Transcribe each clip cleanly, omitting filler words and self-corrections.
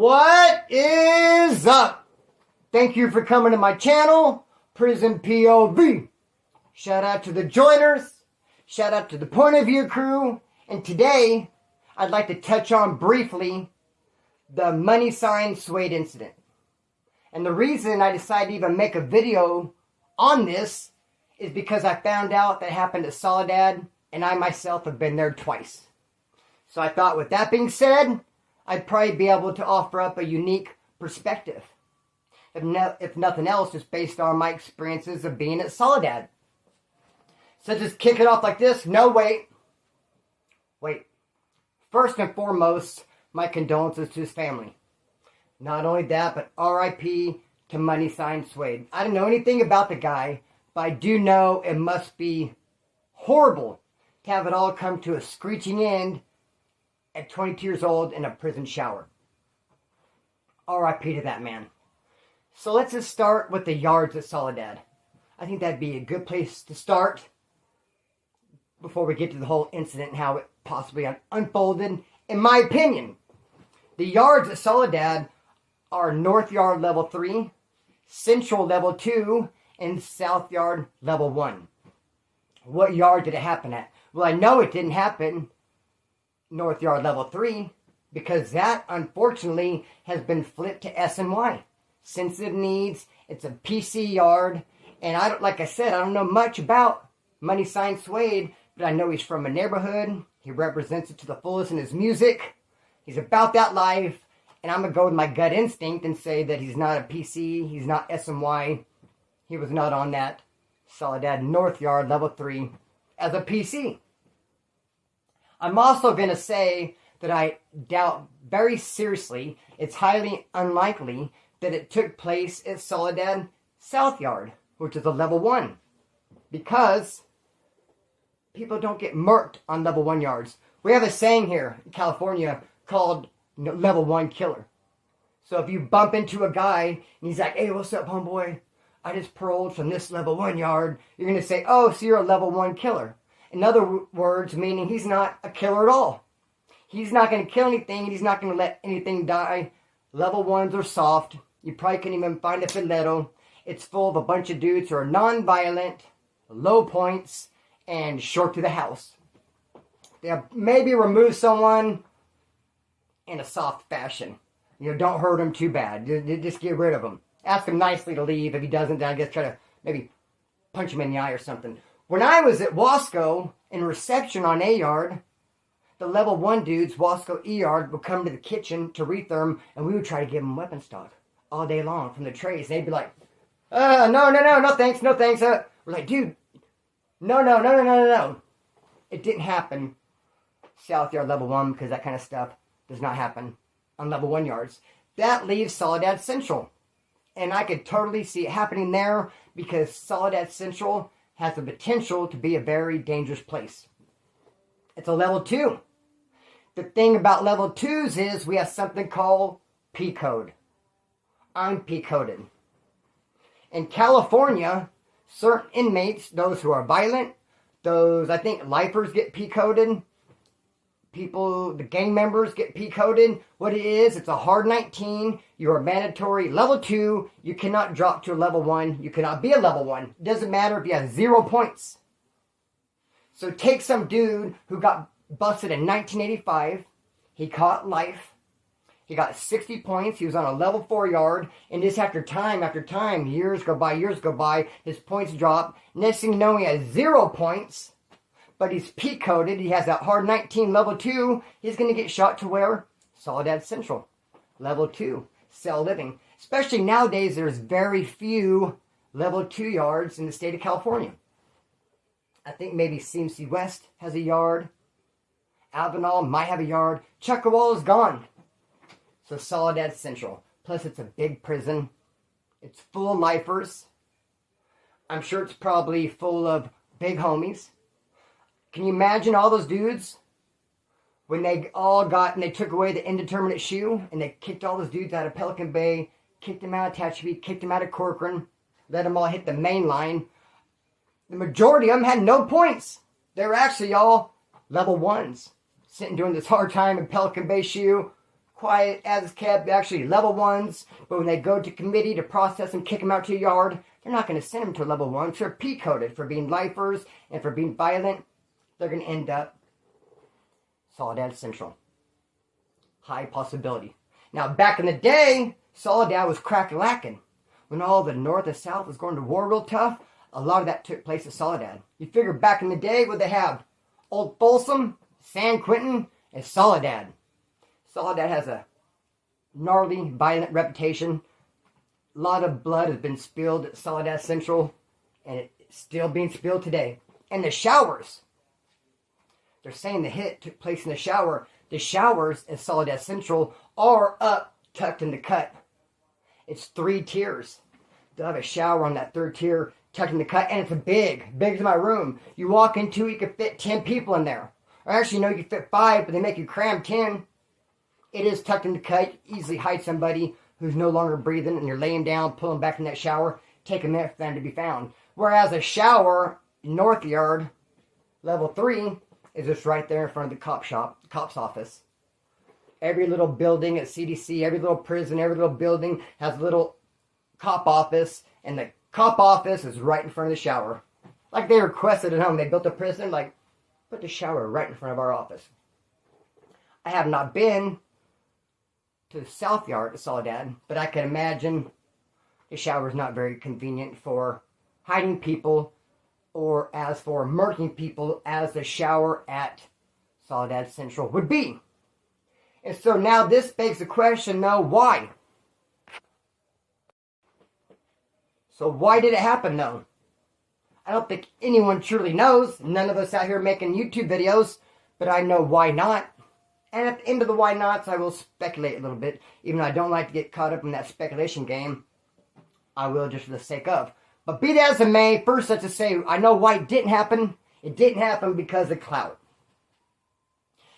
What is up? Thank you for coming to my channel, SplinterPOV. Shout out to the joiners. Shout out to the point of view crew. And today, I'd like to touch on briefly the money sign Suede incident. And the reason I decided to even make a video on this is because I found out that happened at Soledad, and I myself have been there twice. So I thought, with that being said, I'd probably be able to offer up a unique perspective. If nothing else, just based on my experiences of being at Soledad. So just kick it off like this. No, wait. First and foremost, my condolences to his family. Not only that, but R.I.P. to money sign Suede. I don't know anything about the guy, but I do know it must be horrible to have it all come to a screeching end at 22 years old in a prison shower. R.I.P. to that man. So let's just start with the yards at Soledad. I think that'd be a good place to start before we get to the whole incident and how it possibly unfolded. In my opinion, the yards at Soledad are North Yard Level 3, Central Level 2, and South Yard Level 1. What yard did it happen at? Well, I know it didn't happen North Yard Level 3 because that, unfortunately, has been flipped to S and Y. Sensitive needs, it's a PC yard, and like I said, I don't know much about money sign Suede, but I know he's from a neighborhood. He represents it to the fullest in his music. He's about that life, and I'm going to go with my gut instinct and say that he's not a PC, he's not S and Y. He was not on that Soledad North Yard Level 3 as a PC. I'm also going to say that I doubt very seriously, it's highly unlikely that it took place at Soledad South Yard, which is a Level 1. Because people don't get murked on Level 1 yards. We have a saying here in California called Level 1 killer. So if you bump into a guy and he's like, "Hey, what's up, homeboy? I just paroled from this Level 1 yard." You're going to say, "Oh, so you're a Level 1 killer." In other words, meaning he's not a killer at all. He's not going to kill anything, and he's not going to let anything die. Level 1s are soft. You probably can't even find a filetto. It's full of a bunch of dudes who are non-violent, low points, and short to the house. They'll maybe remove someone in a soft fashion. Don't hurt him too bad. Just get rid of him. Ask him nicely to leave. If he doesn't, then I guess try to maybe punch him in the eye or something. When I was at Wasco in reception on A Yard, the Level 1 dudes, Wasco E Yard, would come to the kitchen to retherm, and we would try to give them weapon stock all day long from the trays. They'd be like, no thanks. We're like, dude, no. It didn't happen South Yard Level 1 because that kind of stuff does not happen on Level 1 yards. That leaves Soledad Central. And I could totally see it happening there because Soledad Central has the potential to be a very dangerous place. It's a Level 2. The thing about Level 2s is we have something called P-code. I'm P-coded. In California, certain inmates, those who are violent, those, I think, lifers get P-coded. People, the gang members get P-coded. What it is, it's a hard 19. You are mandatory Level 2. You cannot drop to a Level 1. You cannot be a Level 1. It doesn't matter if you have 0 points. So take some dude who got busted in 1985. He caught life. He got 60 points. He was on a Level 4 yard. And just after time, years go by, his points drop. Next thing you know, he has 0 points. But he's P-coded. He has that hard 19 Level 2. He's going to get shot to where? Soledad Central. Level 2. Cell living. Especially nowadays, there's very few Level 2 yards in the state of California. I think maybe CMC West has a yard. Avenal might have a yard. Chuckawalla is gone. So Soledad Central. Plus it's a big prison. It's full of lifers. I'm sure it's probably full of big homies. Can you imagine all those dudes when they all got and they took away the indeterminate shoe and they kicked all those dudes out of Pelican Bay, kicked them out of Tehachapi, kicked them out of Corcoran, let them all hit the main line. The majority of them had no points. They were actually all Level 1s, sitting doing this hard time in Pelican Bay shoe, quiet as kept, actually level ones, but when they go to committee to process and kick them out to a yard, they're not going to send them to a level one. So they're P-coded for being lifers and for being violent. They're going to end up Soledad Central. High possibility. Now, back in the day, Soledad was crack-a-lacking. When all the North and South was going to war real tough, a lot of that took place at Soledad. You figure back in the day, what they have? Old Folsom, San Quentin, and Soledad. Soledad has a gnarly, violent reputation. A lot of blood has been spilled at Soledad Central, and it's still being spilled today. And the showers. They're saying the hit took place in the shower. The showers in Soledad Central are up, tucked in the cut. It's 3 tiers. They'll have a shower on that 3rd tier, tucked in the cut, and it's big as my room. You walk into it, you can fit 10 people in there. Or actually, no, you can fit 5, but they make you cram 10. It is tucked in the cut. You easily hide somebody who's no longer breathing, and you're laying down, pulling back in that shower. Take a minute for them to be found. Whereas a shower, North Yard, level 3, is just right there in front of the cop's office. Every little building at CDC, every little prison, every little building has a little cop office, and the cop office is right in front of the shower. Like they requested at home. They built a prison, like, put the shower right in front of our office. I have not been to the South Yard of Soledad, but I can imagine the shower is not very convenient for hiding people or as for murking people as the shower at Soledad Central would be. And so now this begs the question, though, why? So why did it happen, though? I don't think anyone truly knows. None of us out here making YouTube videos, but I know why not. And at the end of the why nots, I will speculate a little bit. Even though I don't like to get caught up in that speculation game, I will just for the sake of. But be that as it may, first let's just say, I know why it didn't happen. It didn't happen because of clout.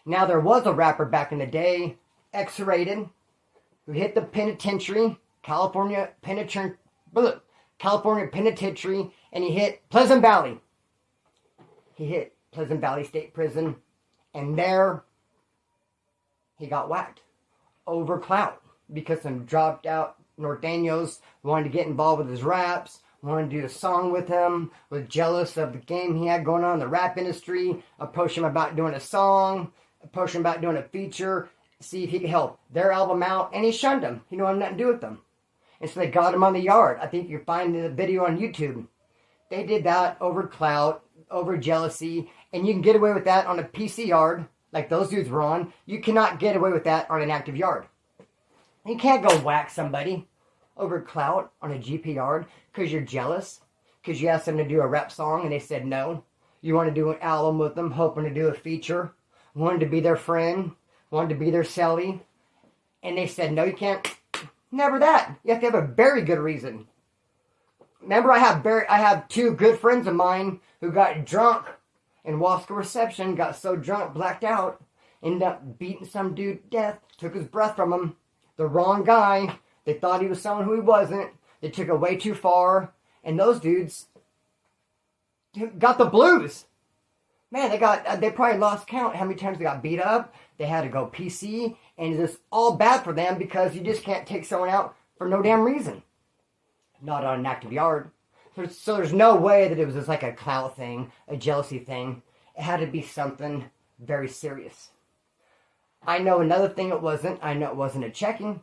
Now, there was a rapper back in the day, X-Rated, who hit the penitentiary, California Penitentiary, and he hit Pleasant Valley. He hit Pleasant Valley State Prison, and there he got whacked over clout because some dropped out norteños wanted to get involved with his raps, wanted to do a song with him, was jealous of the game he had going on in the rap industry, approached him about doing a song, approached him about doing a feature, see if he could help their album out, and he shunned them. He didn't want nothing to do with them. And so they got him on the yard. I think you can find the video on YouTube. They did that over clout, over jealousy, and you can get away with that on a PC yard, like those dudes were on. You cannot get away with that on an active yard. You can't go whack somebody over clout on a GP yard because you're jealous, because you asked them to do a rap song and they said no. You want to do an album with them, hoping to do a feature, wanted to be their friend, wanted to be their celly, and they said no, you can't. Never that. You have to have a very good reason. Remember, I have 2 good friends of mine who got drunk in Wasco Reception, got so drunk, blacked out, ended up beating some dude to death, took his breath from him. The wrong guy. They thought he was someone who he wasn't. They took it way too far, and those dudes got the blues. Man, they probably lost count how many times they got beat up. They had to go PC, and it's just all bad for them because you just can't take someone out for no damn reason. Not on an active yard. So there's no way that it was just like a clout thing, a jealousy thing. It had to be something very serious. I know another thing it wasn't. I know it wasn't a checking.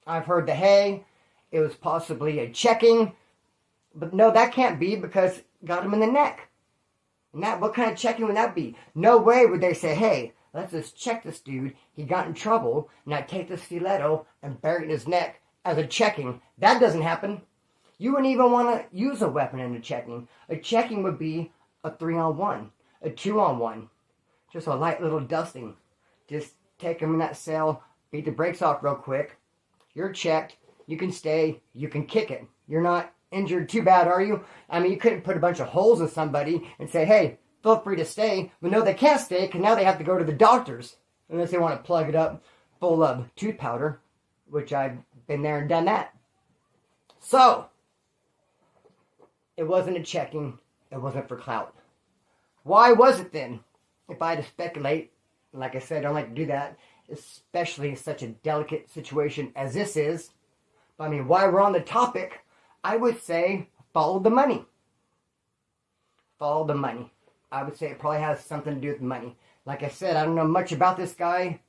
I've heard that, hey, it was possibly a checking. But no, that can't be because got him in the neck. And what kind of checking would that be? No way would they say, hey, let's just check this dude. He got in trouble. Now take this stiletto and bury it in his neck as a checking. That doesn't happen. You wouldn't even want to use a weapon in a checking. A checking would be a 3-on-1, a 2-on-1. Just a light little dusting. Just take him in that cell, beat the brakes off real quick. You're checked. You can stay. You can kick it. You're not injured too bad, are you? I mean, you couldn't put a bunch of holes in somebody and say, hey, feel free to stay. But no, they can't stay because now they have to go to the doctors. Unless they want to plug it up full of tooth powder, which I've been there and done that. So, it wasn't a checking. It wasn't for clout. Why was it then? If I had to speculate, like I said, I don't like to do that. especially in such a delicate situation as this is. But I mean, while we're on the topic, I would say follow the money. Follow the money. I would say it probably has something to do with money. Like I said, I don't know much about this guy.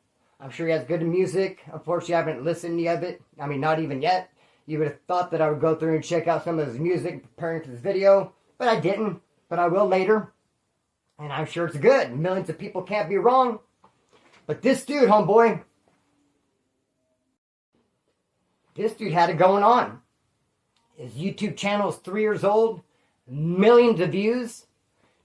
I'm sure he has good music. Unfortunately, I haven't listened to any of it. I mean, not even yet. You would have thought that I would go through and check out some of his music preparing for this video. But I didn't. But I will later. And I'm sure it's good. Millions of people can't be wrong. But this dude, homeboy. This dude had it going on. His YouTube channel is 3 years old. Millions of views.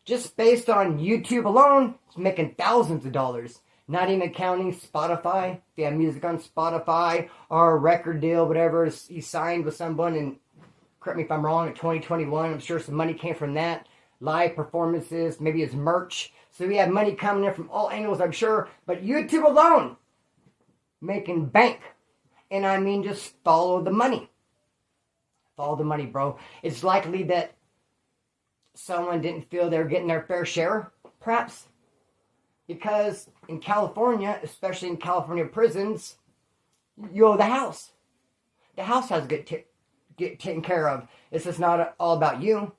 Just based on YouTube alone, he's making thousands of dollars. Not even counting Spotify. If you have music on Spotify or a record deal, whatever, he signed with someone, and correct me if I'm wrong, in 2021. I'm sure some money came from that. Live performances, maybe his merch. So he had money coming in from all angles, I'm sure. But YouTube alone, making bank. And I mean, just follow the money. Follow the money, bro. It's likely that someone didn't feel they were getting their fair share, perhaps. Because in California, especially in California prisons, you owe the house. The house has to get taken care of. It's just not all about you.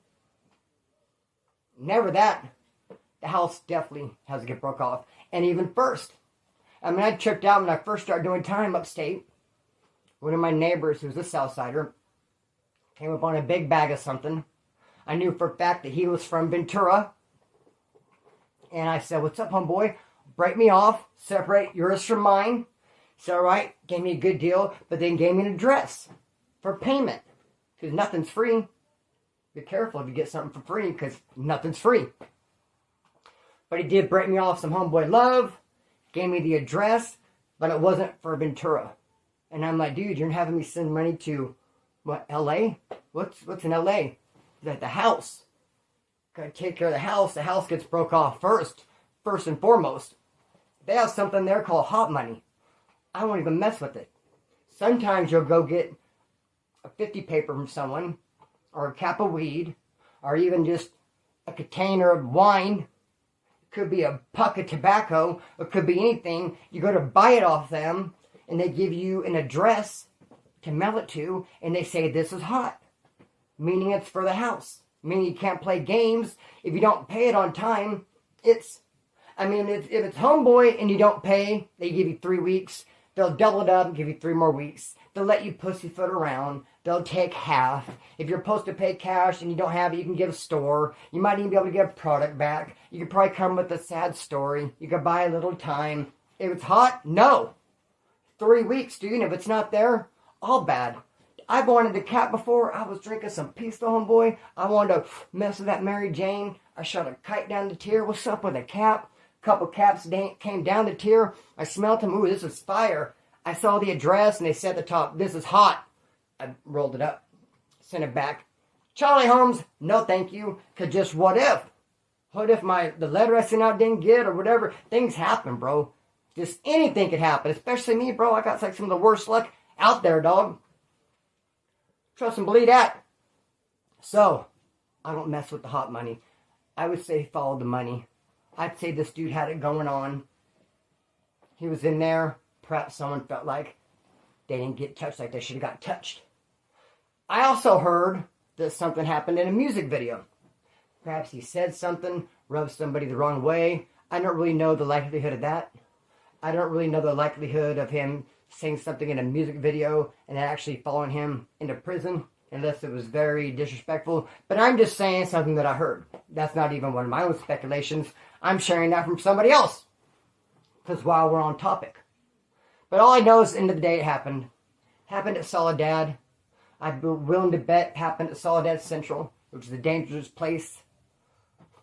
Never that. The house definitely has to get broke off. And even first. I mean, I tripped out when I first started doing time upstate. One of my neighbors, who's a Southsider, came up on a big bag of something. I knew for a fact that he was from Ventura. And I said, what's up, homeboy? Break me off. Separate yours from mine. So, alright, gave me a good deal. But then gave me an address for payment. Because nothing's free. Be careful if you get something for free. Because nothing's free. But he did break me off some homeboy love. Gave me the address. But it wasn't for Ventura. And I'm like, dude, you're having me send money to, what, L.A.? What's in L.A.? That the house. Gotta take care of the house. The house gets broke off first and foremost. They have something there called hot money. I won't even mess with it. Sometimes you'll go get a 50 paper from someone, or a cap of weed, or even just a container of wine. It could be a puck of tobacco. It could be anything. You go to buy it off them, and they give you an address to mail it to, and they say this is hot. Meaning it's for the house. Meaning you can't play games. If you don't pay it on time, if it's homeboy and you don't pay, they give you 3 weeks. They'll double it up and give you 3 more weeks. They'll let you pussyfoot around. They'll take half. If you're supposed to pay cash and you don't have it, you can give a store. You might even be able to get a product back. You could probably come with a sad story. You could buy a little time. If it's hot, no. 3 weeks, dude. And if it's not there, all bad. I've wanted the cap before. I was drinking some Pistol, homeboy. I wanted to mess with that Mary Jane. I shot a kite down the tier. What's up with a cap? Couple caps came down the tier. I smelled them. Ooh, this is fire. I saw the address and they said at the top, this is hot. I rolled it up. Sent it back. Charlie Holmes, no thank you. Cause just what if? What if the letter I sent out didn't get or whatever? Things happen, bro. Just anything could happen. Especially me, bro. I got like some of the worst luck out there, dog. Trust and believe that. So, I don't mess with the hot money. I would say follow the money. I'd say this dude had it going on. He was in there. Perhaps someone felt like they didn't get touched like they should have got touched. I also heard that something happened in a music video. Perhaps he said something, rubbed somebody the wrong way. I don't really know the likelihood of that. I don't really know the likelihood of him saying something in a music video and then actually following him into prison, unless it was very disrespectful. But I'm just saying something that I heard. That's not even one of my own speculations. I'm sharing that from somebody else. Because while we're on topic. But all I know is at the end of the day it happened. Happened at Soledad. I'd be willing to bet it happened at Soledad Central, which is a dangerous place.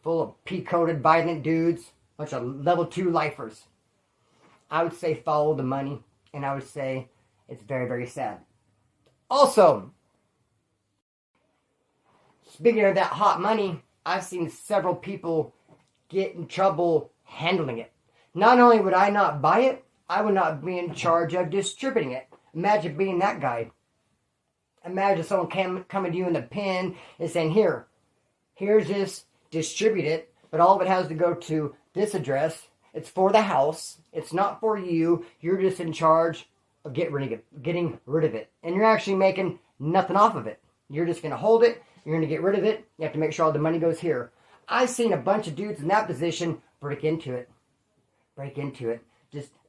Full of pea-coated violent dudes. Bunch of level 2 lifers. I would say follow the money. And I would say it's very, very sad. Also, speaking of that hot money, I've seen several people get in trouble handling it. Not only would I not buy it, I would not be in charge of distributing it. Imagine being that guy. Imagine someone coming to you in the pen and saying, here's this, distribute it, but all of it has to go to this address, It's for the house. It's not for you. You're just in charge of getting rid of it. And you're actually making nothing off of it. You're just going to hold it. You're going to get rid of it. You have to make sure all the money goes here. I've seen a bunch of dudes in that position break into it.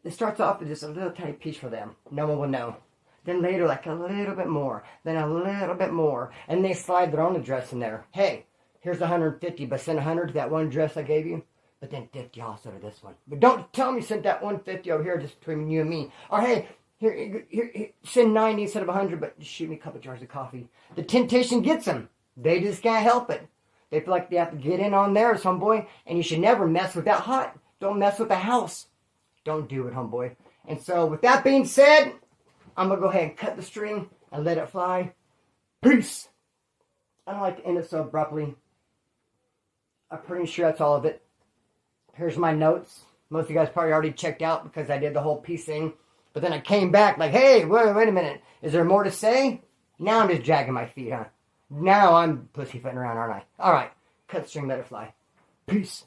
It starts off with just a little tiny piece for them. No one will know. Then later, like a little bit more. Then a little bit more. And they slide their own address in there. Hey, here's 150, but send 100 to that one address I gave you. But then 50 also to this one. But don't tell me you sent that 150 over here just between you and me. Or hey, here, send 90 instead of 100, but just shoot me a couple jars of coffee. The temptation gets them. They just can't help it. They feel like they have to get in on theirs, homeboy. And you should never mess with that hot. Don't mess with the house. Don't do it, homeboy. And so, with that being said, I'm going to go ahead and cut the string and let it fly. Peace. I don't like to end it so abruptly. I'm pretty sure that's all of it. Here's my notes. Most of you guys probably already checked out because I did the whole peace thing. But then I came back like, hey, wait a minute. Is there more to say? Now I'm just dragging my feet, huh? Now I'm pussyfooting around, aren't I? All right. Cut the string, let it fly. Peace.